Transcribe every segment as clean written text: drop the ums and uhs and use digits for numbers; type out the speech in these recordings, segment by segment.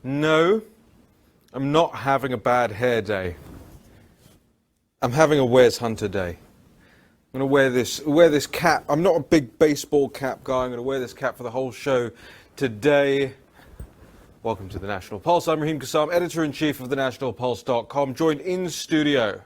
No, I'm not having a bad hair day. I'm having a Where's Hunter day. I'm going to wear this cap. I'm not a big baseball cap guy. I'm going to wear this cap for the whole show today. Welcome to the National Pulse. I'm Raheem Kassam, editor-in-chief of thenationalpulse.com, joined in studio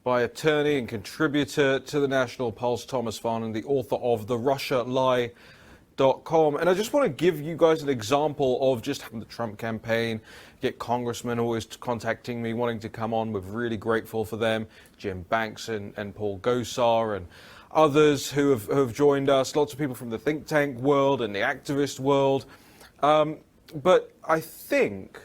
by attorney and contributor to the National Pulse, Thomas Farnan, the author of The Russia Lie.com. And I just want to give you guys an example of just the Trump campaign. Get congressmen always contacting me, wanting to come on. We're really grateful for them. Jim Banks and Paul Gosar and others who have joined us. Lots of people from the think tank world and the activist world. But I think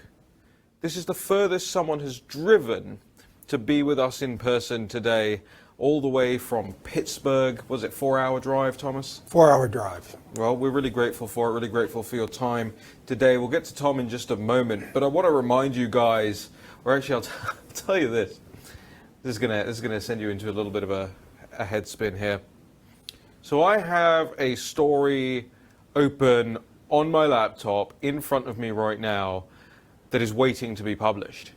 this is the furthest someone has driven to be with us in person today, all the way from Pittsburgh. Was it 4-hour drive, Thomas? 4-hour drive. Well, we're really grateful for it, really grateful for your time today. We'll get to Tom in just a moment, but I want to remind you guys, or actually I'll tell you this. This is gonna send you into a little bit of a head spin here. So I have a story open on my laptop in front of me right now that is waiting to be published.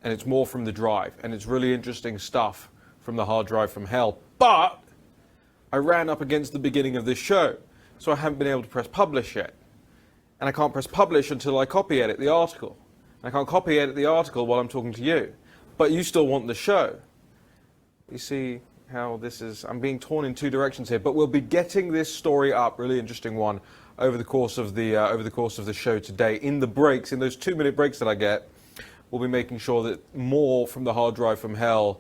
And it's more from the drive, and it's really interesting stuff from the hard drive from hell. But I ran up against the beginning of this show, so I haven't been able to press publish yet. And I can't press publish until I copy edit the article. And I can't copy edit the article while I'm talking to you. But you still want the show. You see how this is, I'm being torn in two directions here, but we'll be getting this story up, really interesting one, over the course of the show today. In the breaks, in those 2-minute breaks that I get, we'll be making sure that more from the hard drive from hell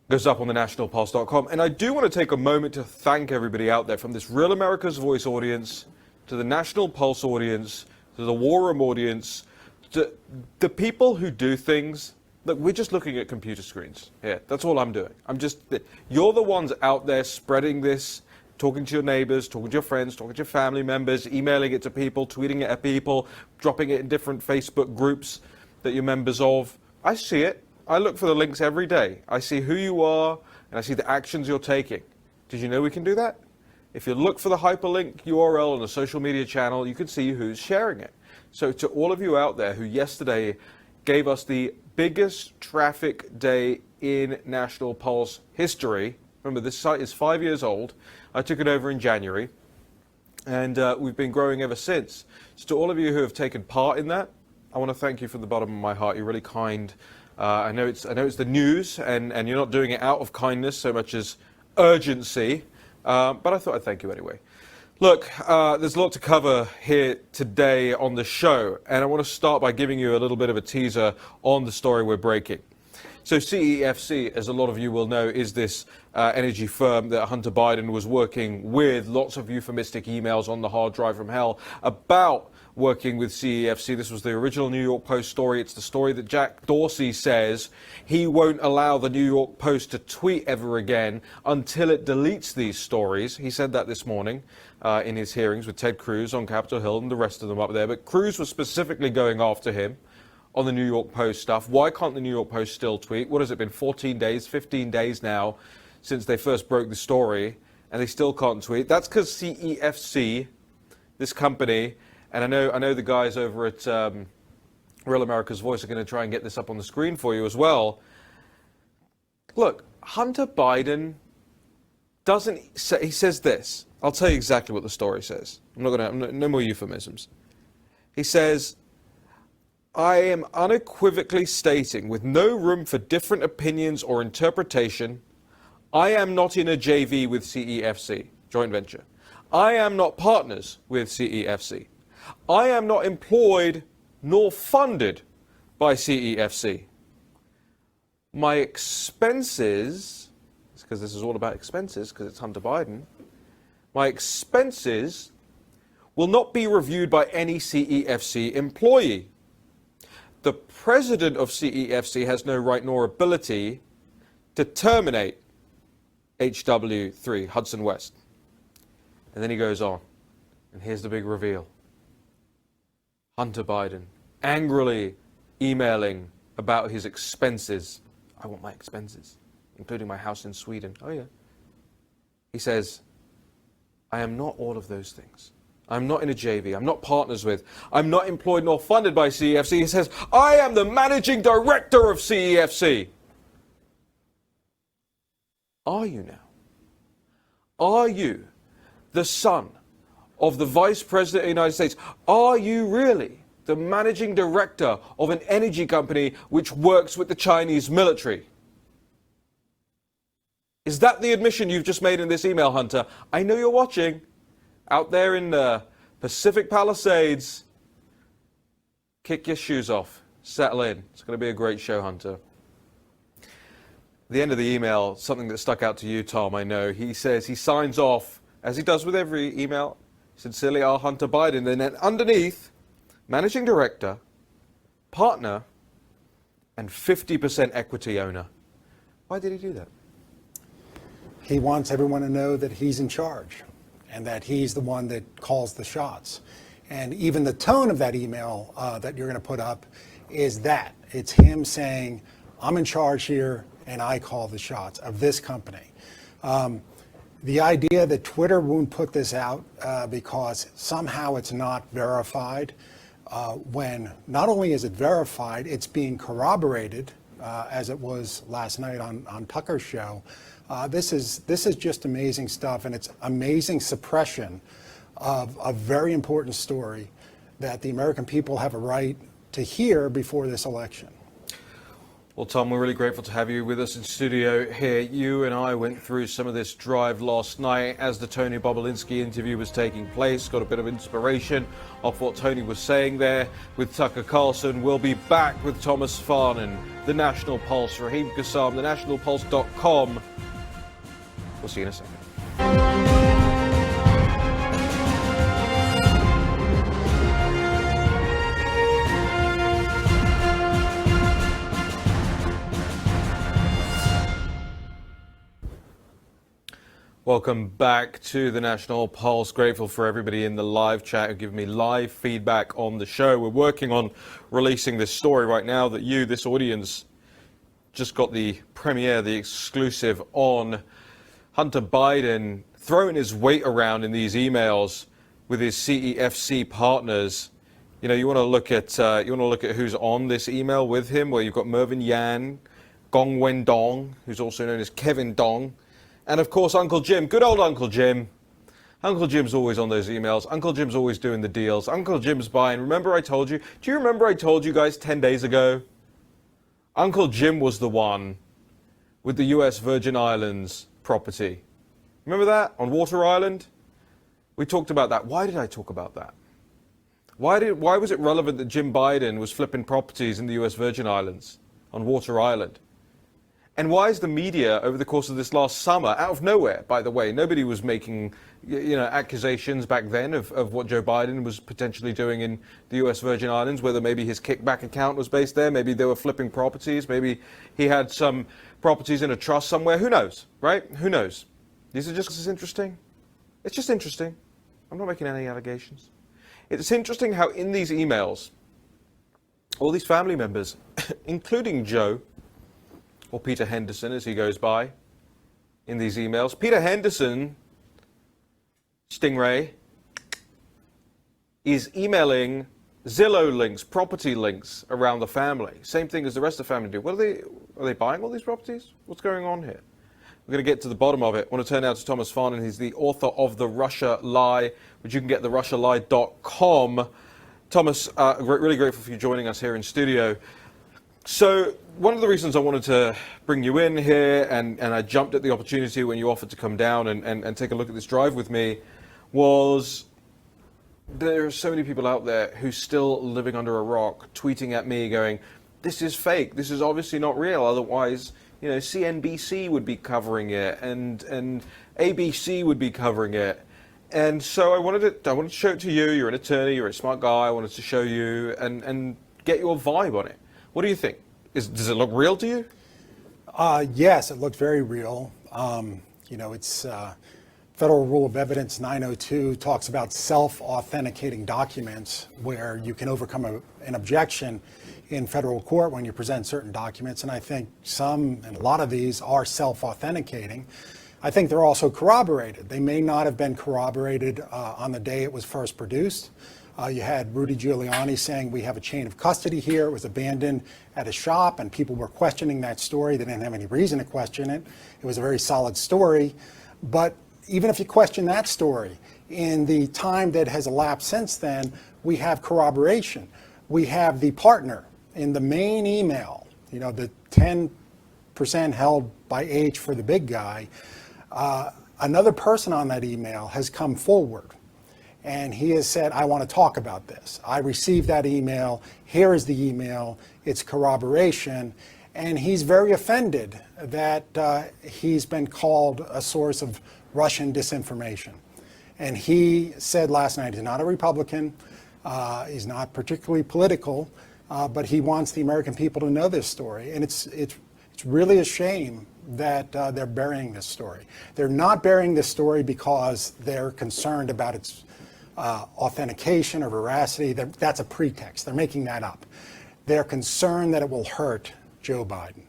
goes up on the nationalpulse.com. And I do want to take a moment to thank everybody out there, from this Real America's Voice audience, to the National Pulse audience, to the War Room audience, to the people who do things. Look, we're just looking at computer screens here. That's all I'm doing. You're the ones out there spreading this, talking to your neighbors, talking to your friends, talking to your family members, emailing it to people, tweeting it at people, dropping it in different Facebook groups that you're members of. I see it. I look for the links every day. I see who you are, and I see the actions you're taking. Did you know we can do that? If you look for the hyperlink URL on a social media channel, you can see who's sharing it. So to all of you out there who yesterday gave us the biggest traffic day in National Pulse history, remember this site is 5 years old. I took it over in January, and we've been growing ever since. So to all of you who have taken part in that, I want to thank you from the bottom of my heart. You're really kind. I know it's the news, and you're not doing it out of kindness so much as urgency, but I thought I'd thank you anyway. Look, there's a lot to cover here today on the show, and I want to start by giving you a little bit of a teaser on the story we're breaking. So CEFC, as a lot of you will know, is this energy firm that Hunter Biden was working with. Lots of euphemistic emails on the hard drive from hell about working with CEFC. This was the original New York Post story. It's the story that Jack Dorsey says he won't allow the New York Post to tweet ever again until it deletes these stories. He said that this morning in his hearings with Ted Cruz on Capitol Hill and the rest of them up there. But Cruz was specifically going after him on the New York Post stuff. Why can't the New York Post still tweet? What has it been, 14 days, 15 days now since they first broke the story, and they still can't tweet? That's because CEFC, this company, and I know the guys over at Real America's Voice are going to try and get this up on the screen for you as well. Look, Hunter Biden doesn't say, he says this. I'll tell you exactly what the story says. No more euphemisms. He says, I am unequivocally stating, with no room for different opinions or interpretation, I am not in a JV with CEFC, joint venture. I am not partners with CEFC. I am not employed nor funded by CEFC. My expenses, because this is all about expenses, because it's Hunter Biden, my expenses will not be reviewed by any CEFC employee. The president of CEFC has no right nor ability to terminate HW3, Hudson West. And then he goes on, and here's the big reveal. Hunter Biden angrily emailing about his expenses. I want my expenses, including my house in Sweden. Oh yeah. He says, I am not all of those things. I'm not in a JV. I'm not partners with. I'm not employed nor funded by CEFC. He says, I am the managing director of CEFC. Are you now? Are you the son of the Vice President of the United States? Are you really the managing director of an energy company which works with the Chinese military? Is that the admission you've just made in this email, Hunter? I know you're watching out there in the Pacific Palisades. Kick your shoes off. Settle in. It's going to be a great show, Hunter. The end of the email, something that stuck out to you, Tom, I know. He says he signs off, as he does with every email, sincerely R. Hunter Biden. And then underneath, managing director, partner, and 50% equity owner. Why did he do that? He wants everyone to know that he's in charge and that he's the one that calls the shots. And even the tone of that email that you're going to put up is that. It's him saying, I'm in charge here and I call the shots of this company. The idea that Twitter won't put this out because somehow it's not verified, when not only is it verified, it's being corroborated as it was last night on Tucker's show. This is just amazing stuff, and it's amazing suppression of a very important story that the American people have a right to hear before this election. Well, Tom, we're really grateful to have you with us in studio here. You and I went through some of this drive last night as the Tony Bobulinski interview was taking place. Got a bit of inspiration off what Tony was saying there with Tucker Carlson. We'll be back with Thomas Farnan, The National Pulse, Raheem Kassam, thenationalpulse.com. We'll see you in a second. Welcome back to the National Pulse. Grateful for everybody in the live chat who give me live feedback on the show. We're working on releasing this story right now that you, this audience, just got the premiere, the exclusive on Hunter Biden throwing his weight around in these emails with his CEFC partners. You know, you want to look at who's on this email with him. Well, you've got Mervyn Yan, Gong Wendong, who's also known as Kevin Dong. And of course, Uncle Jim, good old Uncle Jim. Uncle Jim's always on those emails. Uncle Jim's always doing the deals. Uncle Jim's buying. Remember I told you? Do you remember I told you guys 10 days ago? Uncle Jim was the one with the US Virgin Islands property. Remember that? On Water Island? We talked about that. Why did I talk about that? Why was it relevant that Jim Biden was flipping properties in the US Virgin Islands on Water Island? And why is the media, over the course of this last summer, out of nowhere, by the way, nobody was making, accusations back then of what Joe Biden was potentially doing in the US Virgin Islands, whether maybe his kickback account was based there, maybe they were flipping properties, maybe he had some properties in a trust somewhere. Who knows, right? Who knows? These are just interesting. It's just interesting. I'm not making any allegations. It's interesting how in these emails, all these family members, including Joe, or Peter Henderson as he goes by in these emails. Peter Henderson, Stingray, is emailing Zillow links, property links around the family. Same thing as the rest of the family do. Are they buying all these properties? What's going on here? We're going to get to the bottom of it. I want to turn now to Thomas Farnan. He's the author of The Russia Lie, which you can get at therussialie.com. Thomas, really grateful for you joining us here in studio. So one of the reasons I wanted to bring you in here, and I jumped at the opportunity when you offered to come down and take a look at this drive with me, was there are so many people out there who's still living under a rock, tweeting at me going, this is fake, this is obviously not real, otherwise, CNBC would be covering it and ABC would be covering it. And so I wanted to show it to you. You're an attorney, you're a smart guy. I wanted to show you and get your vibe on it. What do you think? Does it look real to you? Yes, it looked very real. It's Federal Rule of Evidence 902 talks about self-authenticating documents where you can overcome an objection in federal court when you present certain documents. And I think a lot of these are self-authenticating. I think they're also corroborated. They may not have been corroborated on the day it was first produced. You had Rudy Giuliani saying we have a chain of custody here. It was abandoned at a shop, and people were questioning that story. They didn't have any reason to question it. It was a very solid story. But even if you question that story, in the time that has elapsed since then, we have corroboration. We have the partner in the main email, you know, the 10% held by H for the big guy. Another person on that email has come forward, and he has said, I want to talk about this. I received that email. Here is the email. It's corroboration. And he's very offended that he's been called a source of Russian disinformation. And he said last night, he's not a Republican, he's not particularly political, but he wants the American people to know this story. And it's really a shame that they're burying this story. They're not burying this story because they're concerned about its authentication or veracity. That's a pretext. They're making that up. They're concerned that it will hurt Joe Biden.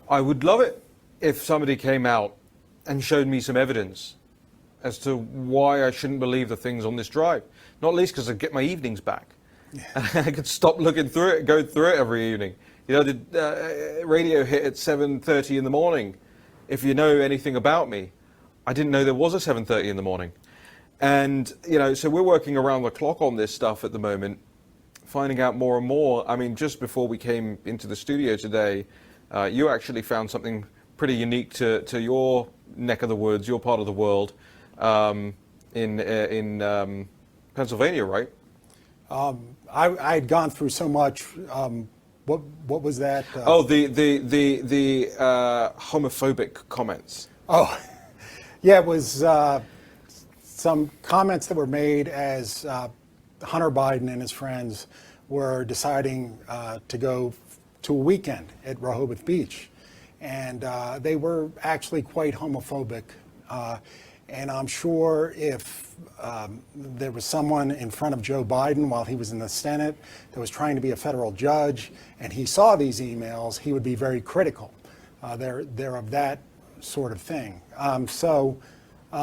I would love it if somebody came out and showed me some evidence as to why I shouldn't believe the things on this drive. Not least because I'd get my evenings back. Yeah. I could stop looking through it, go through it every evening. You know, the radio hit at 7:30 in the morning. If you know anything about me, I didn't know there was a 7:30 in the morning. And, you know, so we're working around the clock on this stuff at the moment, finding out more and more. I mean, just before we came into the studio today, you actually found something pretty unique to your neck of the woods, your part of the world, in Pennsylvania, right? I had gone through so much. What was that? The homophobic comments. Oh, yeah, it was some comments that were made as Hunter Biden and his friends were deciding to go to a weekend at Rehoboth Beach. And they were actually quite homophobic. And I'm sure if there was someone in front of Joe Biden while he was in the Senate that was trying to be a federal judge and he saw these emails, he would be very critical. They're of that sort of thing. So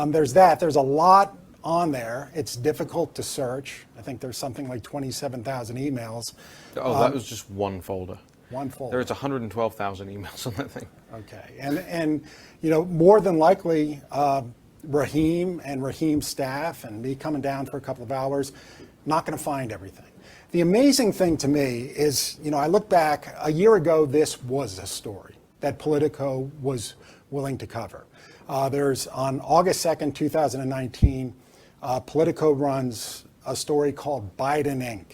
there's that. There's a lot on there. It's difficult to search. I think there's something like 27,000 emails. Oh, that was just one folder. One folder. There's 112,000 emails on that thing. Okay, and you know, more than likely, Raheem and Raheem's staff and me coming down for a couple of hours, not going to find everything. The amazing thing to me is, you know, I look back a year ago, this was a story that Politico was willing to cover. There's on August 2nd, 2019, Politico runs a story called Biden Inc.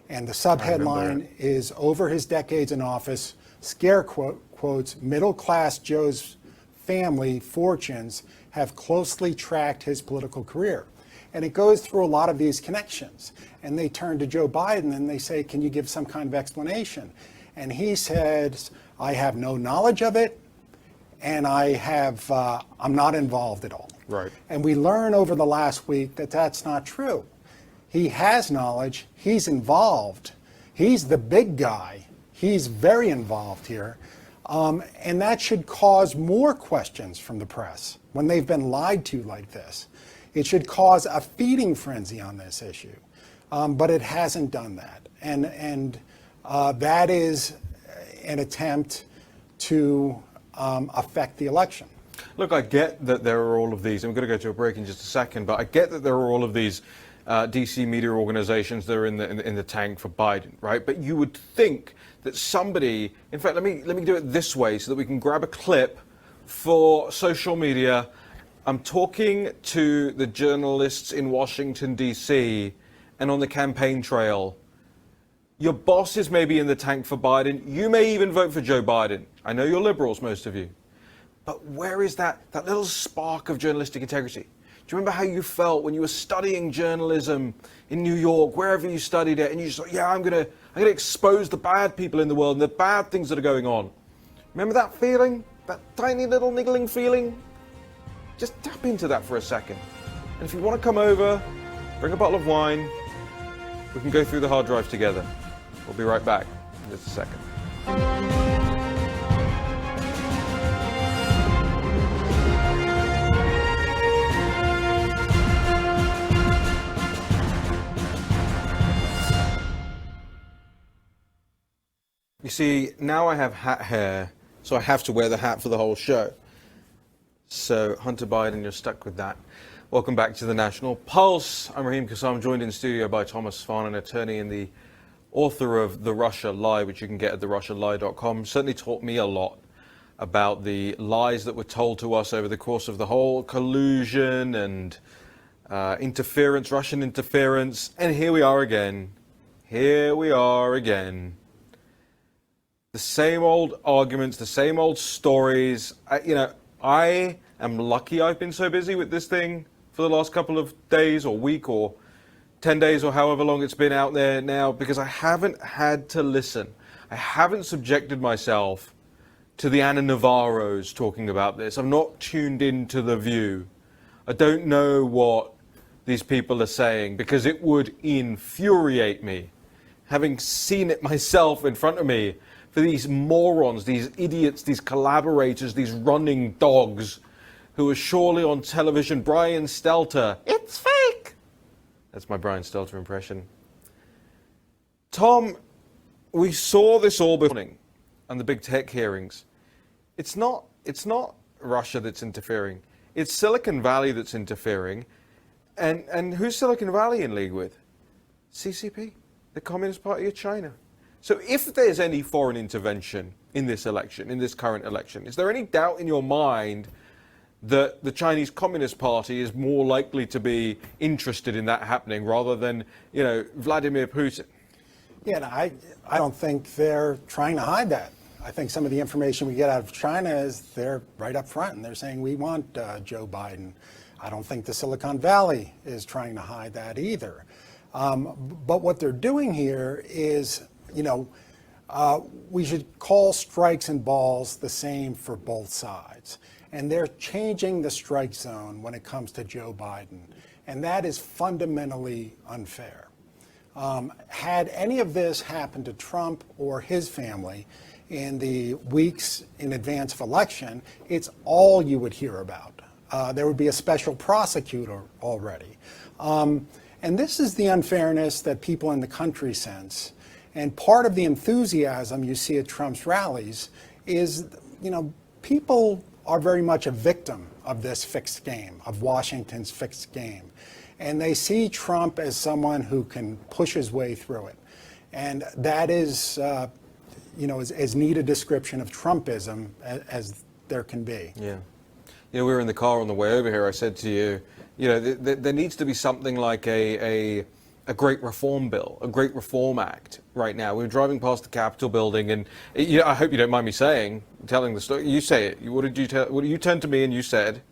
And the subheadline is, over his decades in office, scare quotes, middle-class Joe's family fortunes have closely tracked his political career. And it goes through a lot of these connections. And they turn to Joe Biden and they say, can you give some kind of explanation? And he says, I have no knowledge of it, and I'm not involved at all. Right. And we learn over the last week that that's not true. He has knowledge, he's involved, he's the big guy, he's very involved here. And that should cause more questions from the press when they've been lied to like this. It should cause a feeding frenzy on this issue, but it hasn't done that. And that is an attempt to affect the election. Look, I get that there are all of these, and we're going to go to a break in just a second, but I get that there are all of these DC media organizations that are in the tank for Biden, right? But you would think that somebody, in fact, let me do it this way so that we can grab a clip for social media. I'm talking to the journalists in Washington, D.C., and on the campaign trail. Your boss is maybe in the tank for Biden. You may even vote for Joe Biden. I know you're liberals, most of you. But where is that little spark of journalistic integrity? Do you remember how you felt when you were studying journalism in New York, wherever you studied it, and you just thought, yeah, I'm gonna expose the bad people in the world and the bad things that are going on? Remember that feeling? That tiny little niggling feeling? Just tap into that for a second. And if you want to come over, bring a bottle of wine, we can go through the hard drive together. We'll be right back in just a second. You see, now I have hat hair, so I have to wear the hat for the whole show. So, Hunter Biden, you're stuck with that. Welcome back to the National Pulse. I'm Raheem Kassam, joined in studio by Thomas Farn, an attorney and the author of The Russia Lie, which you can get at therussialie.com. Certainly taught me a lot about the lies that were told to us over the course of the whole collusion and interference, Russian interference. And here we are again. Here we are again. The same old arguments, the same old stories. I am lucky I've been so busy with this thing for the last couple of days or week or 10 days or however long it's been out there now, because I haven't had to listen. I haven't subjected myself to the Ana Navarros talking about this. I'm not tuned into The View. I don't know what these people are saying because it would infuriate me, having seen it myself in front of me, for these morons, these idiots, these collaborators, these running dogs who are surely on television. Brian Stelter, it's fake. That's my Brian Stelter impression. Tom, we saw this all before and the big tech hearings. It's not Russia that's interfering. It's Silicon Valley that's interfering. And who's Silicon Valley in league with? CCP, the Communist Party of China. So if there's any foreign intervention in this election, in this current election, is there any doubt in your mind that the Chinese Communist Party is more likely to be interested in that happening rather than, Vladimir Putin? Yeah, no, I don't think they're trying to hide that. I think some of the information we get out of China is they're right up front and they're saying we want Joe Biden. I don't think the Silicon Valley is trying to hide that either. But what they're doing here is, we should call strikes and balls the same for both sides. And they're changing the strike zone when it comes to Joe Biden. And that is fundamentally unfair. Had any of this happened to Trump or his family in the weeks in advance of election, it's all you would hear about. There would be a special prosecutor already. And this is the unfairness that people in the country sense. And part of the enthusiasm you see at Trump's rallies is, people are very much a victim of this fixed game, of Washington's fixed game. And they see Trump as someone who can push his way through it. And that is, as neat a description of Trumpism as there can be. Yeah. We were in the car on the way over here. I said to you, there needs to be something like a great reform bill, a great reform act right now. We were driving past the Capitol building, and I hope you don't mind me telling the story. You say it. What did you tell? What you turned to me and you said,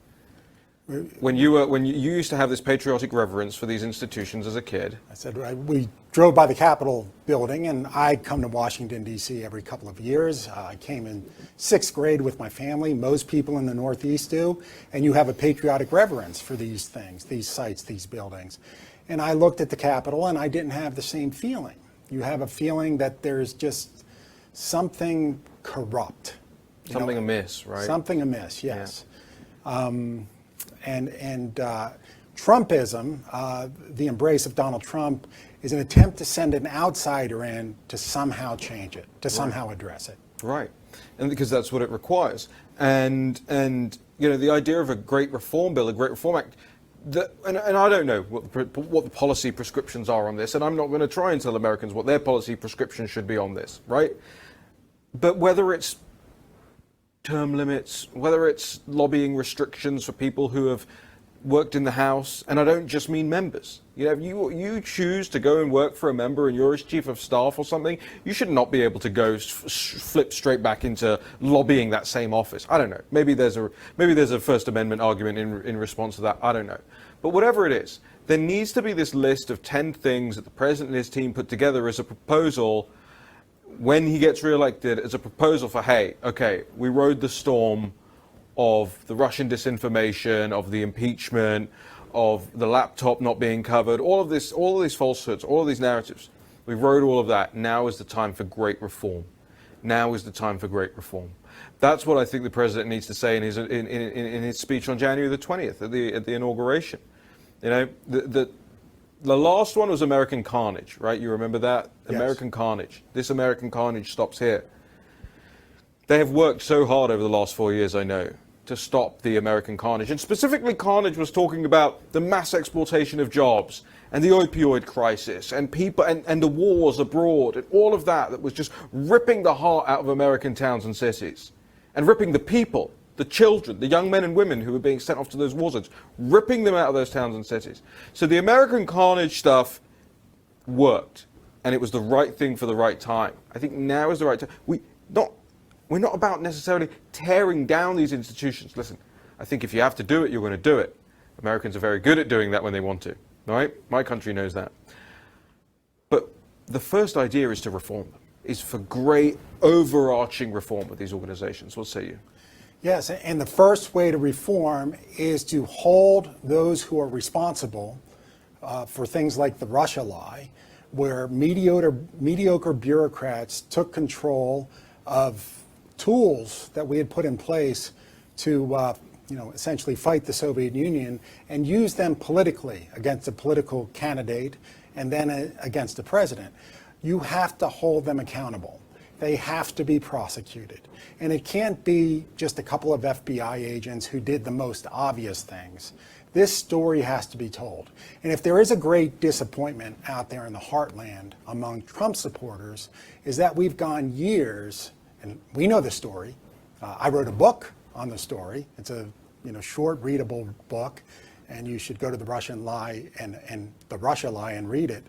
when you used to have this patriotic reverence for these institutions as a kid. I said, we drove by the Capitol building, and I come to Washington, D.C. every couple of years. I came in 6th grade with my family. Most people in the Northeast do. And you have a patriotic reverence for these things, these sites, these buildings. And I looked at the Capitol, and I didn't have the same feeling. You have a feeling that there's just something corrupt. Something amiss, right? Something amiss, yes. Yeah. And Trumpism, the embrace of Donald Trump, is an attempt to send an outsider in to somehow change it, to somehow address it. Right, and because that's what it requires. And the idea of a great reform bill, a great reform act, and I don't know what the policy prescriptions are on this, and I'm not going to try and tell Americans what their policy prescription should be on this, right? But whether it's term limits, whether it's lobbying restrictions for people who have worked in the House, and I don't just mean members. If you choose to go and work for a member and you're his chief of staff or something, you should not be able to go flip straight back into lobbying that same office. I don't know. Maybe there's a First Amendment argument in response to that. I don't know. But whatever it is, there needs to be this list of 10 things that the president and his team put together as a proposal when he gets reelected, as a proposal for, hey, okay, we rode the storm of the Russian disinformation, of the impeachment, of the laptop not being covered, all of these falsehoods, all of these narratives. We rode all of that. Now is the time for great reform. Now is the time for great reform. That's what I think the president needs to say in his speech on January the 20th at the inauguration. The the last one was American Carnage, right? You remember that? Yes. American Carnage. This American Carnage stops here. They have worked so hard over the last 4 years, I know, to stop the American Carnage. And specifically, Carnage was talking about the mass exploitation of jobs and the opioid crisis and people and the wars abroad and all of that was just ripping the heart out of American towns and cities and ripping the people, the children, the young men and women who were being sent off to those war zones, ripping them out of those towns and cities. So the American Carnage stuff worked, and it was the right thing for the right time. I think now is the right time. We're not about necessarily tearing down these institutions. Listen, I think if you have to do it, you're going to do it. Americans are very good at doing that when they want to, right? My country knows that. But the first idea is to reform them, is for great overarching reform of these organizations. What say you? Yes, and the first way to reform is to hold those who are responsible for things like the Russia lie, where mediocre bureaucrats took control of tools that we had put in place to essentially fight the Soviet Union and use them politically against a political candidate and then against the president. You have to hold them accountable. They have to be prosecuted. And it can't be just a couple of FBI agents who did the most obvious things. This story has to be told. And if there is a great disappointment out there in the heartland among Trump supporters, is that we've gone years, and we know the story. I wrote a book on the story. It's a short, readable book, and you should go to the Russian Lie and the Russia Lie and read it.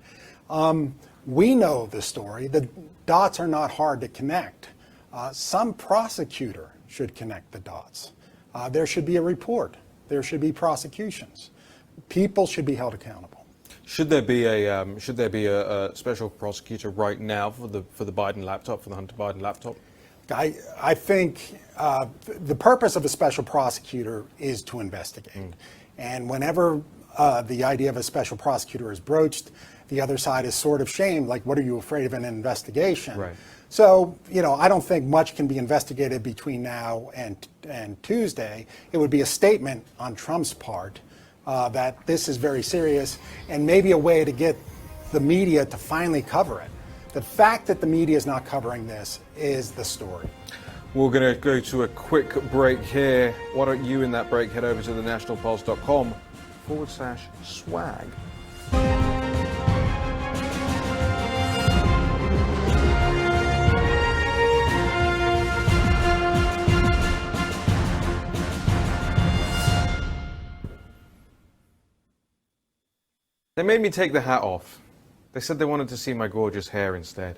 We know the story. The dots are not hard to connect. Some prosecutor should connect the dots. There should be a report. There should be prosecutions. People should be held accountable. Should there be a special prosecutor right now for the Biden laptop, for the Hunter Biden laptop? I think the purpose of a special prosecutor is to investigate. And whenever the idea of a special prosecutor is broached, the other side is sort of shamed, like, what are you afraid of an investigation? Right. So, I don't think much can be investigated between now and Tuesday. It would be a statement on Trump's part that this is very serious and maybe a way to get the media to finally cover it. The fact that the media is not covering this is the story. We're going to go to a quick break here. Why don't you, in that break, head over to thenationalpulse.com/swag. They made me take the hat off. They said they wanted to see my gorgeous hair instead.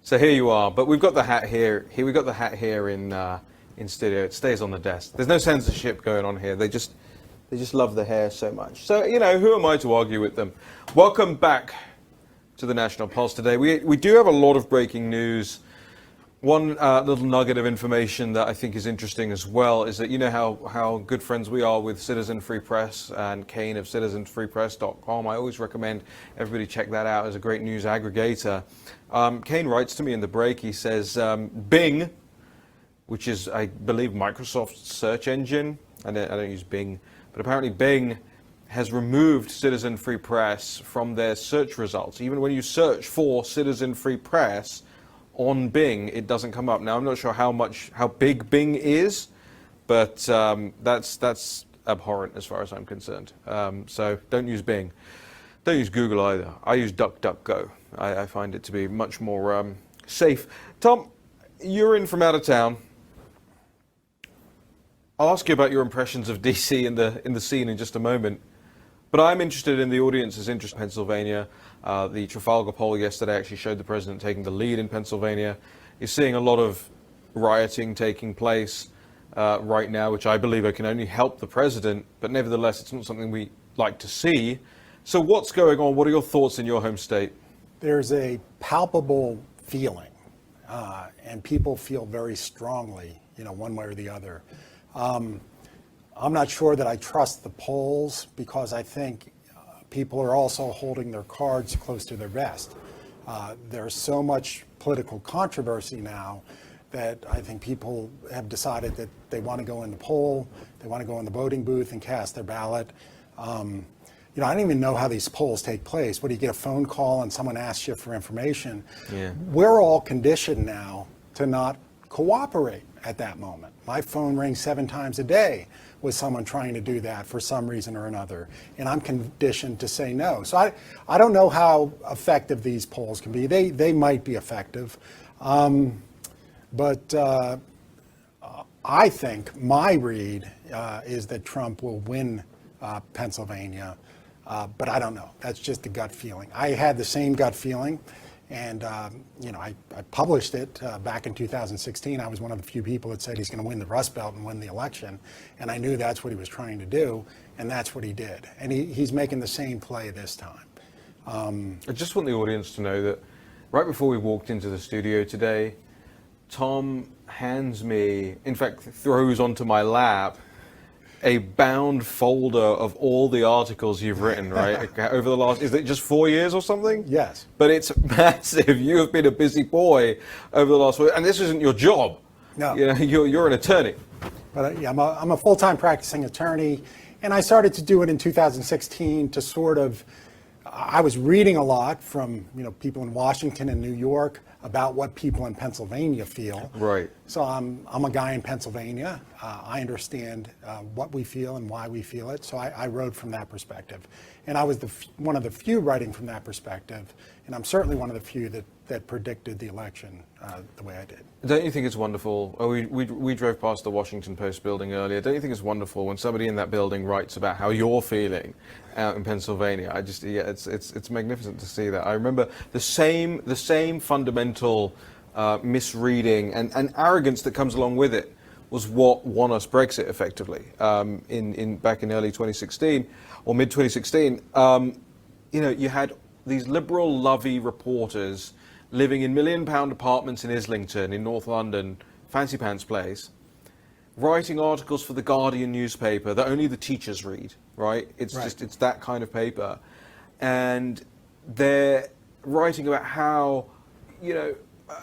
So here you are. But we've got the hat here. We got the hat here in studio. It stays on the desk. There's no censorship going on here. They just love the hair so much. So who am I to argue with them? Welcome back to the National Pulse today. We do have a lot of breaking news. One little nugget of information that I think is interesting as well is that how good friends we are with Citizen Free Press and Kane of citizenfreepress.com. I always recommend everybody check that out as a great news aggregator. Kane writes to me in the break. He says Bing, which is, I believe, Microsoft's search engine. I don't use Bing, but apparently Bing has removed Citizen Free Press from their search results. Even when you search for Citizen Free Press on Bing, it doesn't come up. Now, I'm not sure how big Bing is, but that's abhorrent as far as I'm concerned. So don't use Bing. Don't use Google either. I use DuckDuckGo. I find it to be much more safe. Tom, you're in from out of town. I'll ask you about your impressions of DC in the scene in just a moment. But I'm interested in the audience's interest in Pennsylvania. The Trafalgar poll yesterday actually showed the president taking the lead in Pennsylvania. You're seeing a lot of rioting taking place right now, which I believe can only help the president, but nevertheless, it's not something we like to see. So what's going on? What are your thoughts in your home state? There's a palpable feeling, and people feel very strongly, one way or the other. I'm not sure that I trust the polls because I think people are also holding their cards close to their vest. There's so much political controversy now that I think people have decided that they want to go in the poll, they want to go in the voting booth and cast their ballot. I don't even know how these polls take place. What, do you get a phone call and someone asks you for information? Yeah. We're all conditioned now to not cooperate at that moment. My phone rings 7 times a day with someone trying to do that for some reason or another, and I'm conditioned to say no. So I don't know how effective these polls can be. They might be effective, but I think my read is that Trump will win Pennsylvania, but I don't know. That's just a gut feeling. I had the same gut feeling, and I published it back in 2016. I was one of the few people that said he's going to win the Rust Belt and win the election, and I knew that's what he was trying to do, and that's what he did. And he's making the same play this time. I just want the audience to know that right before we walked into the studio today, Tom hands me, in fact, throws onto my lap, a bound folder of all the articles you've written, right? Over the last, is it just 4 years or something? Yes. But it's massive. You have been a busy boy over the last, and this isn't your job. No. You're an attorney. But yeah, I'm a full-time practicing attorney, and I started to do it in 2016 to sort of, I was reading a lot from people in Washington and New York about what people in Pennsylvania feel. Right. So I'm a guy in Pennsylvania. I understand what we feel and why we feel it. So I wrote from that perspective, and I was one of the few writing from that perspective, and I'm certainly one of the few that predicted the election the way I did. Don't you think it's wonderful? We drove past the Washington Post building earlier. Don't you think it's wonderful when somebody in that building writes about how you're feeling out in Pennsylvania? It's magnificent to see that. I remember the same fundamental misreading and arrogance that comes along with it was what won us Brexit effectively back in early 2016 or mid 2016. You had these liberal lovey reporters living in £1 million apartments in Islington in North London, fancy pants place, writing articles for the Guardian newspaper that only the teachers read, right? It's that kind of paper. And they're writing about how,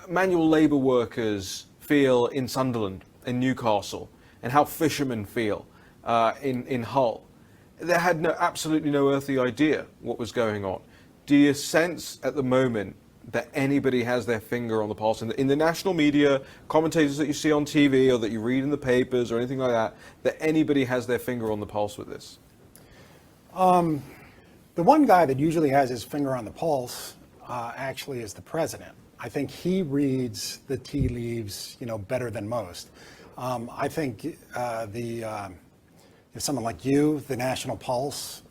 manual labour workers feel in Sunderland, in Newcastle, and how fishermen feel in Hull. They had absolutely no earthly idea what was going on. Do you sense at the moment that anybody has their finger on the pulse in the national media, commentators that you see on TV or that you read in the papers or anything like that anybody has their finger on the pulse with this? The one guy that usually has his finger on the pulse actually is the president. I think he reads the tea leaves, better than most. I think someone like you, the National Pulse,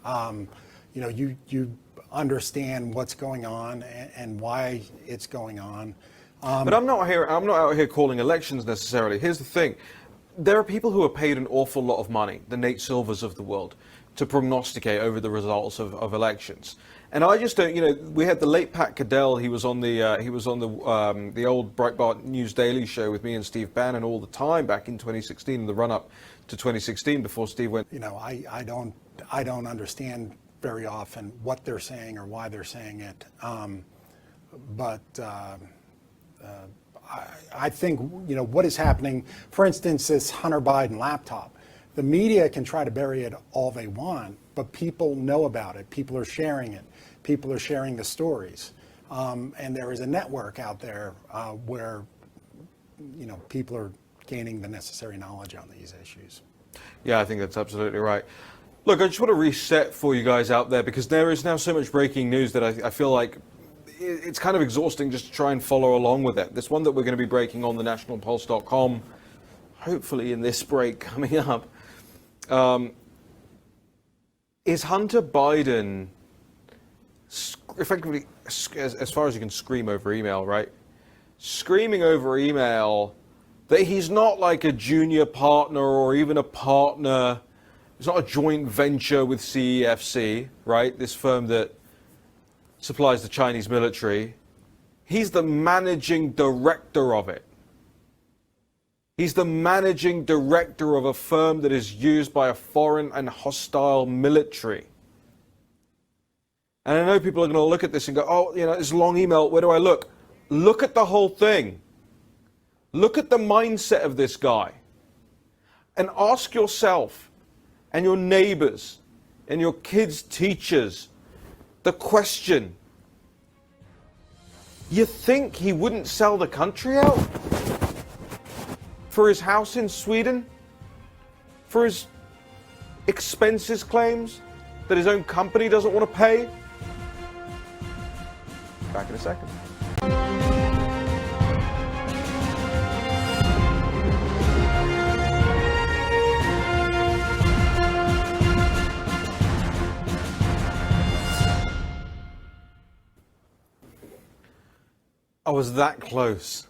you understand what's going on and why it's going on. But I'm not out here calling elections necessarily. Here's the thing. There are people who are paid an awful lot of money, the Nate Silvers of the world, to prognosticate over the results of elections. And I just don't, we had the late Pat Cadell. He was on the old Breitbart News Daily show with me and Steve Bannon all the time back in 2016, in the run-up to 2016, before Steve went. I don't understand very often what they're saying or why they're saying it, but I think what is happening. For instance, this Hunter Biden laptop. The media can try to bury it all they want, but people know about it. People are sharing it. People are sharing the stories, and there is a network out there where people are gaining the necessary knowledge on these issues. Yeah, I think that's absolutely right. Look, I just want to reset for you guys out there, because there is now so much breaking news that I feel like it's kind of exhausting just to try and follow along with it. This one that we're going to be breaking on thenationalpulse.com, hopefully in this break coming up, is Hunter Biden effectively, as far as you can scream over email, right? Screaming over email that he's not like a junior partner or even a partner. It's not a joint venture with CEFC, right? This firm that supplies the Chinese military. He's the managing director of it. He's the managing director of a firm that is used by a foreign and hostile military. And I know people are going to look at this and go, oh, it's a long email. Where do I look? Look at the whole thing. Look at the mindset of this guy. And ask yourself and your neighbors, and your kids' teachers the question, you think he wouldn't sell the country out for his house in Sweden? For his expenses claims that his own company doesn't want to pay? Back in a second. I was that close.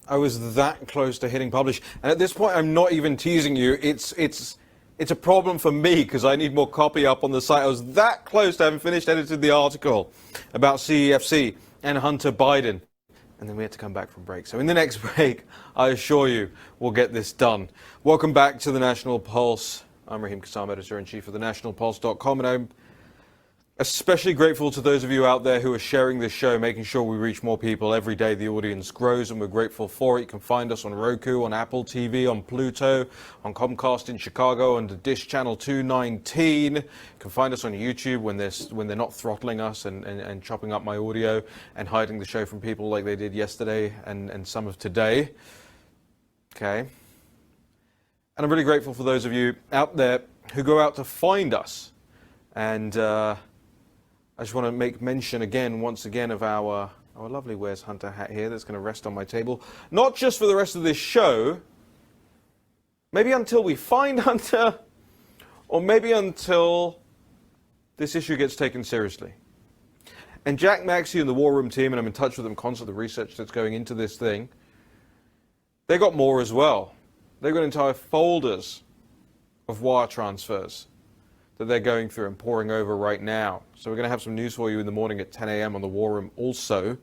I was that close to hitting publish. And at this point, I'm not even teasing you. It's a problem for me because I need more copy up on the site. I was that close to having finished editing the article about CEFC and Hunter Biden. And then we had to come back from break. So in the next break, I assure you, we'll get this done. Welcome back to the National Pulse. I'm Raheem Kassam, editor-in-chief of thenationalpulse.com, and I'm especially grateful to those of you out there who are sharing this show, making sure we reach more people every day. The audience grows, and we're grateful for it. You can find us on Roku, on Apple TV, on Pluto, on Comcast in Chicago, on the Dish Channel 219. You can find us on YouTube when they're not throttling us and chopping up my audio and hiding the show from people like they did yesterday and some of today. Okay. And I'm really grateful for those of you out there who go out to find us. And I just want to make mention once again of our lovely Where's Hunter hat here that's going to rest on my table. Not just for the rest of this show, maybe until we find Hunter, or maybe until this issue gets taken seriously. And Jack Maxey and the War Room team, and I'm in touch with them constantly, the research that's going into this thing, they got more as well. They've got entire folders of wire transfers that they're going through and pouring over right now. So we're going to have some news for you in the morning at 10 a.m. on the War Room also.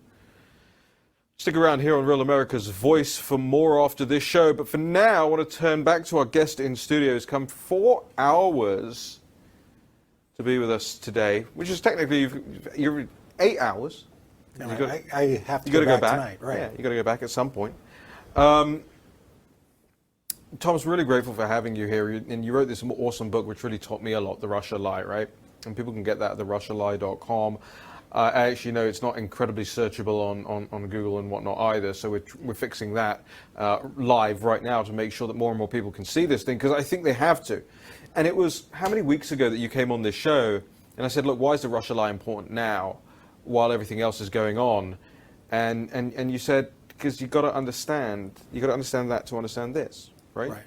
Stick around here on Real America's Voice for more after this show. But for now, I want to turn back to our guest in studio who's come 4 hours to be with us today, which is technically you're 8 hours. No, I have to go back back tonight, right? Yeah, you got to go back at some point. Thomas, really grateful for having you here. And you wrote this awesome book, which really taught me a lot, The Russia Lie, right? And people can get that at therussialie.com. I actually know it's not incredibly searchable on Google and whatnot either, so we're fixing that live right now to make sure that more and more people can see this thing, because I think they have to. And it was how many weeks ago that you came on this show, and I said, look, why is the Russia Lie important now, while everything else is going on? And you said, because you've got to understand that to understand this. Right.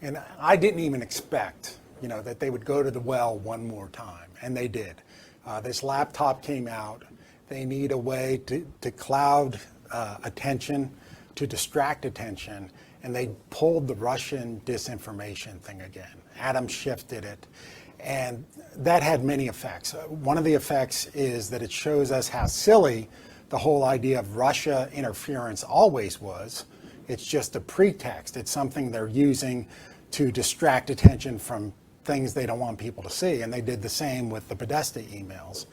And I didn't even expect, that they would go to the well one more time, and they did. This laptop came out. They need a way to cloud attention, to distract attention, and they pulled the Russian disinformation thing again. Adam Schiff did it, and that had many effects. One of the effects is that it shows us how silly the whole idea of Russia interference always was. It's just a pretext. It's something they're using to distract attention from things they don't want people to see. And they did the same with the Podesta emails.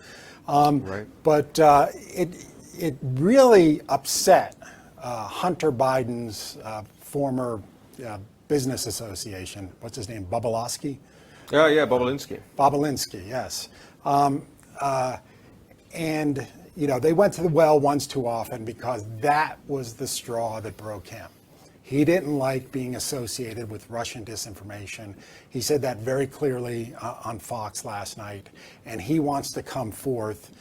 Right. But it really upset Hunter Biden's former business association. What's his name? Bobulinski? Yeah, Bobulinski. Bobulinski, yes. And they went to the well once too often because that was the straw that broke him. He didn't like being associated with Russian disinformation. He said that very clearly on Fox last night. And he wants to come forth,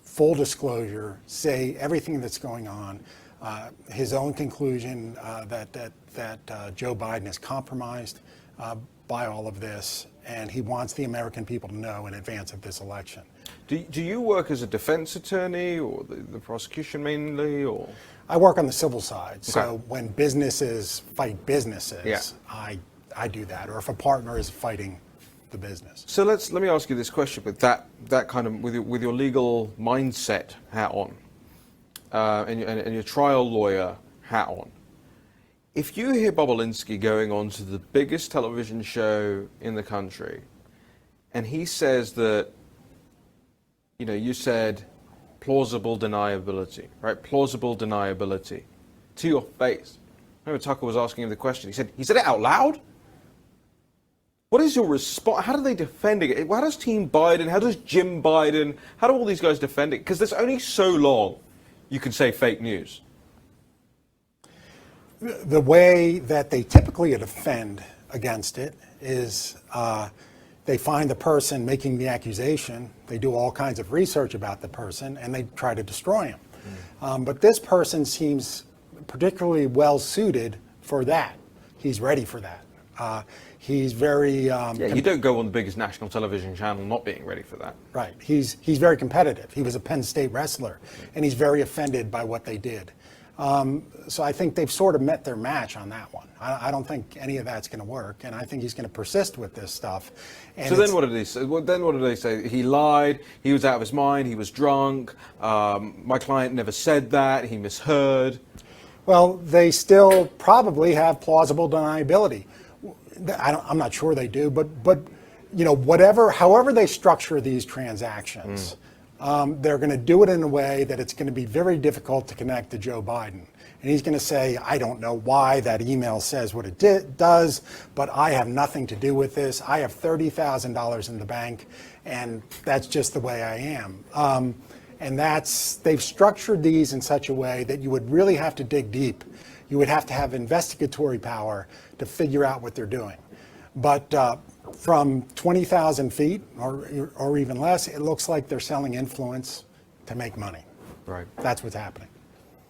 full disclosure, say everything that's going on, his own conclusion that Joe Biden is compromised by all of this. And he wants the American people to know in advance of this election. Do you work as a defense attorney or the prosecution mainly, or? I work on the civil side. Okay. So when businesses fight businesses, Yeah. I do that. Or if a partner is fighting the business. So let me ask you this question with that kind of with your legal mindset hat on, and your trial lawyer hat on. If you hear Bobulinski going on to the biggest television show in the country, and he says that, you said plausible deniability, right? Plausible deniability to your face. I remember Tucker was asking him the question. He said it out loud. What is your response? How do they defend it? How does Team Biden, how does Jim Biden, how do all these guys defend it? Because there's only so long you can say fake news. The way that they typically defend against it is they find the person making the accusation, they do all kinds of research about the person, and they try to destroy him. But this person seems particularly well suited for that. He's ready for that. He's very You don't go on the biggest national television channel not being ready for that. right. He's very competitive. He was a Penn State wrestler, and he's very offended by what they did. So I think they've sort of met their match on that one. I don't think any of that's going to work, and I think he's going to persist with this stuff. And So then what did he say? Well, then what did they say? He lied. He was out of his mind. He was drunk. My client never said that. He misheard. Well, they still probably have plausible deniability. I'm not sure they do, but you know, however they structure these transactions, they're going to do it in a way that it's going to be very difficult to connect to Joe Biden. And he's going to say, I don't know why that email says what it does, but I have nothing to do with this. I have $30,000 in the bank, and that's just the way I am. And they've structured these in such a way that you would really have to dig deep. You would have to have investigatory power to figure out what they're doing. But from 20,000 feet or even less, it looks like they're selling influence to make money. Right. That's what's happening.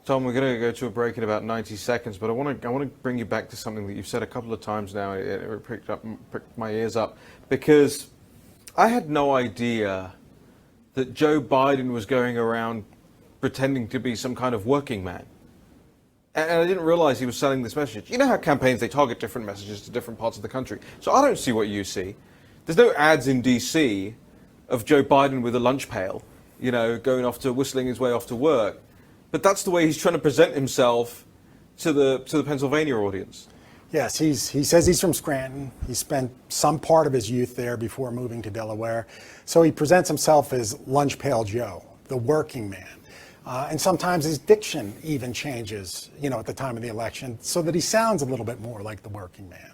Tom, we're going to go to a break in about 90 seconds, but I want to bring you back to something that you've said a couple of times now. It pricked my ears up, because I had no idea that Joe Biden was going around pretending to be some kind of working man. And I didn't realize he was selling this message. You know how campaigns, they target different messages to different parts of the country. So I don't see what you see. There's no ads in DC of Joe Biden with a lunch pail, you know, whistling his way off to work. But that's the way he's trying to present himself to the Pennsylvania audience. Yes, he says he's from Scranton. He spent some part of his youth there before moving to Delaware. So he presents himself as Lunch Pail Joe, the working man. And sometimes his diction even changes, you know, at the time of the election, so that he sounds a little bit more like the working man.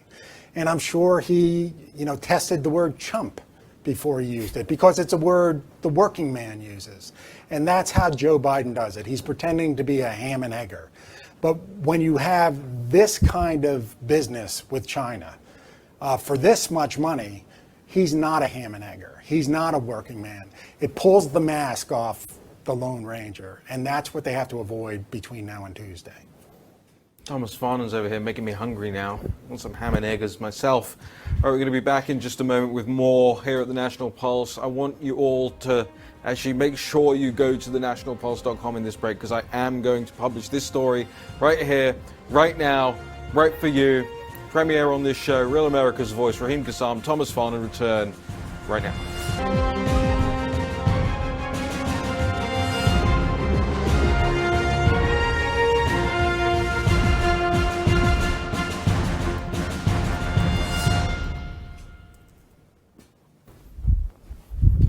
And I'm sure he, you know, tested the word chump before he used it, because it's a word the working man uses. And that's how Joe Biden does it. He's pretending to be a ham and egger. But when you have this kind of business with China, for this much money, he's not a ham and egger. He's not a working man. It pulls the mask off the Lone Ranger, and that's what they have to avoid between now and Tuesday. Thomas Farnham's over here making me hungry now. I want some ham and eggers myself. All right, we're going to be back in just a moment with more here at the National Pulse. I want you all to actually make sure you go to thenationalpulse.com in this break, because I am going to publish this story right here, right now, right for you. Premiere on this show, Real America's Voice, Raheem Kassam, Thomas Farnham return right now.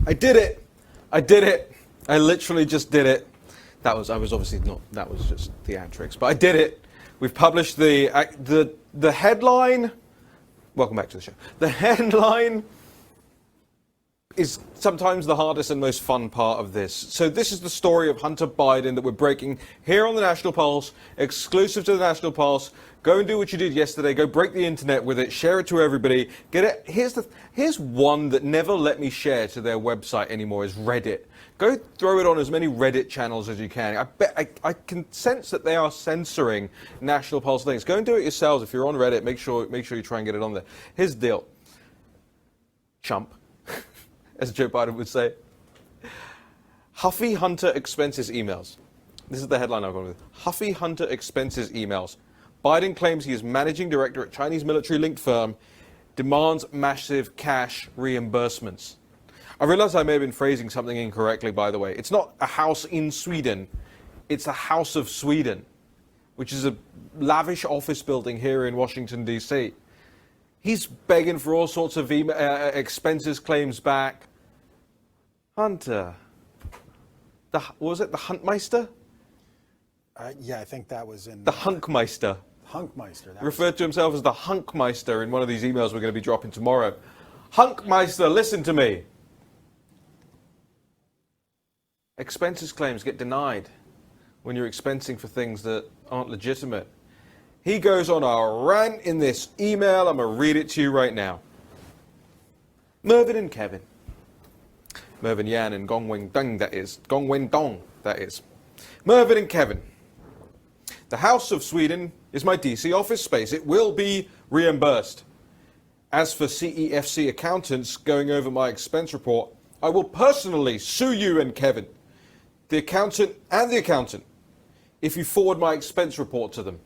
I did it. I did it. I literally just did it. I was obviously not, that was just theatrics, but I did it. We've published the headline. Welcome back to the show. The headline is sometimes the hardest and most fun part of this. So this is the story of Hunter Biden that we're breaking here on the National Pulse, exclusive to the National Pulse. Go and do what you did yesterday. Go break the internet with it. Share it to everybody. Get it. Here's one that never let me share to their website anymore, is Reddit. Go throw it on as many Reddit channels as you can. I can sense that they are censoring National Pulse links. Go and do it yourselves. If you're on Reddit, make sure you try and get it on there. Here's the deal. Chump, as Joe Biden would say. Huffy Hunter expenses emails. This is the headline I've gone with. Huffy Hunter expenses emails. Biden claims he is managing director at Chinese military-linked firm, demands massive cash reimbursements. I realize I may have been phrasing something incorrectly, by the way. It's not a house in Sweden. It's the House of Sweden, which is a lavish office building here in Washington, D.C. He's begging for all sorts of expenses claims back. Hunter. Was it the Huntmeister? Yeah, I think that was in The Hunkmeister. Hunkmeister. Referred to himself as the Hunkmeister in one of these emails we're going to be dropping tomorrow. Hunkmeister, listen to me. Expenses claims get denied when you're expensing for things that aren't legitimate. He goes on a rant in this email. I'm going to read it to you right now. Mervyn and Kevin. Mervyn Yan and Gong Wing Dong, that is. Gong Wing Dong, that is. Mervyn and Kevin. The House of Sweden is my DC office space. It will be reimbursed. As for CEFC accountants going over my expense report, I will personally sue you and Kevin, the accountant and the accountant, if you forward my expense report to them.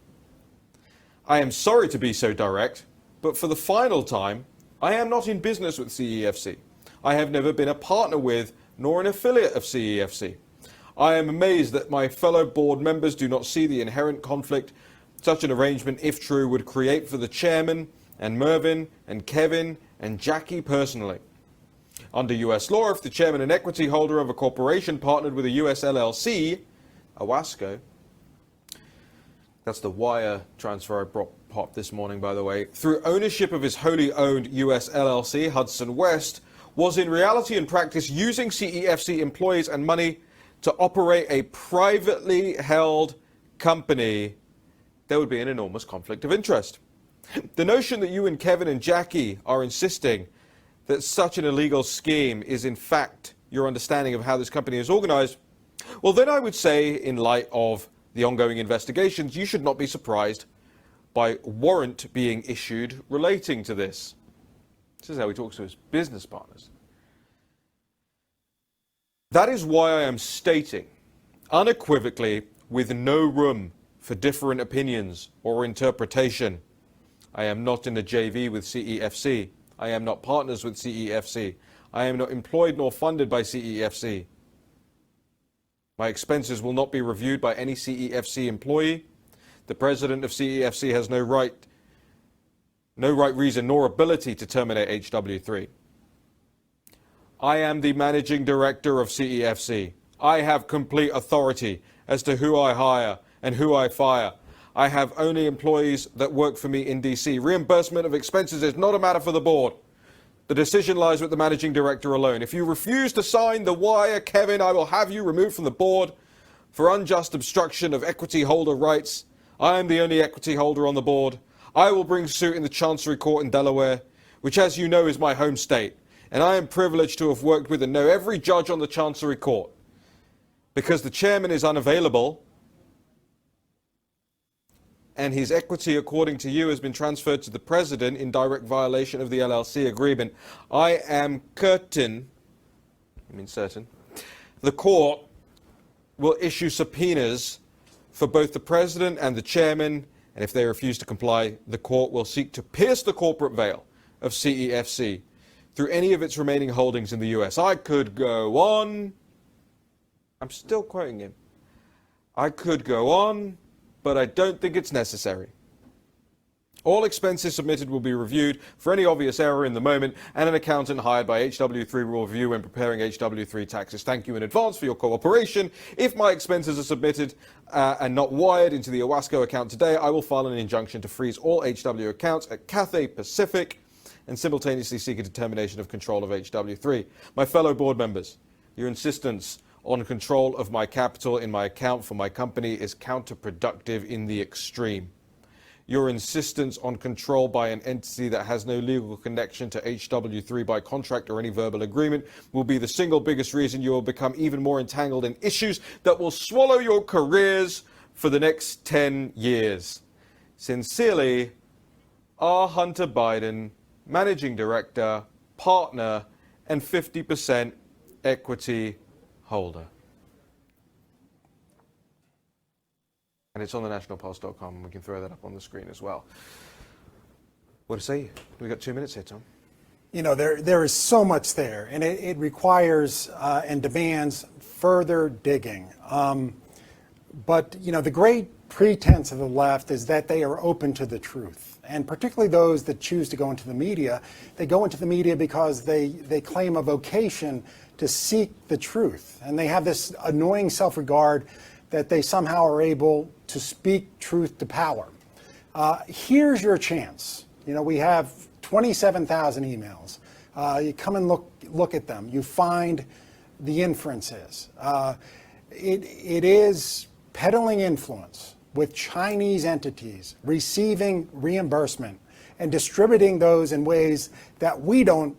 I am sorry to be so direct, but for the final time, I am not in business with CEFC. I have never been a partner with, nor an affiliate of CEFC. I am amazed that my fellow board members do not see the inherent conflict such an arrangement, if true, would create for the chairman and Mervyn and Kevin and Jackie personally. Under US law, if the chairman and equity holder of a corporation partnered with a US LLC, Owasco, that's the wire transfer I popped this morning, by the way, through ownership of his wholly owned US LLC, Hudson West, was in reality and practice using CEFC employees and money to operate a privately held company, there would be an enormous conflict of interest. The notion that you and Kevin and Jackie are insisting that such an illegal scheme is in fact your understanding of how this company is organized, well then I would say, in light of the ongoing investigations, you should not be surprised by warrant being issued relating to this. This is how he talks to his business partners. That is why I am stating unequivocally, with no room for different opinions or interpretation, I am not in a JV with CEFC. I am not partners with CEFC. I am not employed nor funded by CEFC. My expenses will not be reviewed by any CEFC employee. The president of CEFC has no right, reason, nor ability to terminate HW3. I am the managing director of CEFC. I have complete authority as to who I hire and who I fire. I have only employees that work for me in DC. Reimbursement of expenses is not a matter for the board. The decision lies with the managing director alone. If you refuse to sign the wire, Kevin, I will have you removed from the board for unjust obstruction of equity holder rights. I am the only equity holder on the board. I will bring suit in the Chancery Court in Delaware, which, as you know, is my home state. And I am privileged to have worked with and know every judge on the Chancery Court. Because the chairman is unavailable, and his equity, according to you, has been transferred to the president in direct violation of the LLC agreement, I am certain, the court will issue subpoenas for both the president and the chairman, and if they refuse to comply, the court will seek to pierce the corporate veil of CEFC through any of its remaining holdings in the US. I could go on. I'm still quoting him. I could go on, but I don't think it's necessary. All expenses submitted will be reviewed for any obvious error in the moment, and an accountant hired by HW3 will review when preparing HW3 taxes. Thank you in advance for your cooperation. If my expenses are submitted and not wired into the Owasco account today, I will file an injunction to freeze all HW accounts at Cathay Pacific and simultaneously seek a determination of control of HW3. My fellow board members, your insistence on control of my capital in my account for my company is counterproductive in the extreme. Your insistence on control by an entity that has no legal connection to HW3 by contract or any verbal agreement will be the single biggest reason you will become even more entangled in issues that will swallow your careers for the next 10 years. Sincerely, R. Hunter Biden, Managing Director, Partner, and 50% equity holder. And it's on the nationalpulse.com, and we can throw that up on the screen as well. What to say? We've got 2 minutes here, Tom. You know, there is so much there, and it requires and demands further digging. But, you know, the great pretense of the left is that they are open to the truth. And particularly those that choose to go into the media, they go into the media because they claim a vocation to seek the truth. And they have this annoying self-regard that they somehow are able to speak truth to power. Here's your chance. You know, we have 27,000 emails. You come and look at them. You find the inferences. It is peddling influence with Chinese entities, receiving reimbursement and distributing those in ways that we don't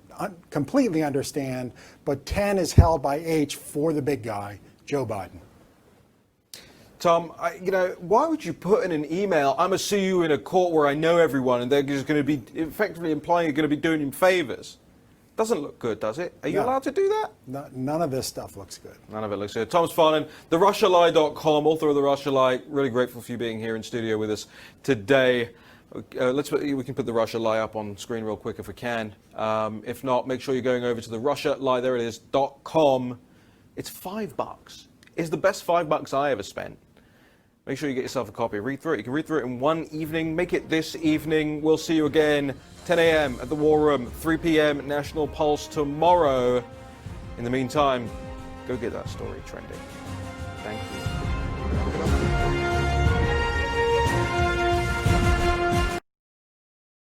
completely understand, but 10 is held by H for the big guy, Joe Biden. Tom, why would you put in an email, I'm going to sue you in a court where I know everyone, and they're just going to be effectively implying you're going to be doing him favors? Doesn't look good, does it? Are you allowed to do that? No, none of this stuff looks good. None of it looks good. Tom Sparling, TheRussiaLie.com, author of The Russia Lie. Really grateful for you being here in studio with us today. We can put The Russia Lie up on screen real quick if we can. If not, make sure you're going over to TheRussiaLie, there it is, .com. It's $5. It's the best $5 I ever spent. Make sure you get yourself a copy. Read through it. You can read through it in one evening. Make it this evening. We'll see you again 10 a.m. at the War Room, 3 p.m. National Pulse tomorrow. In the meantime, go get that story trending.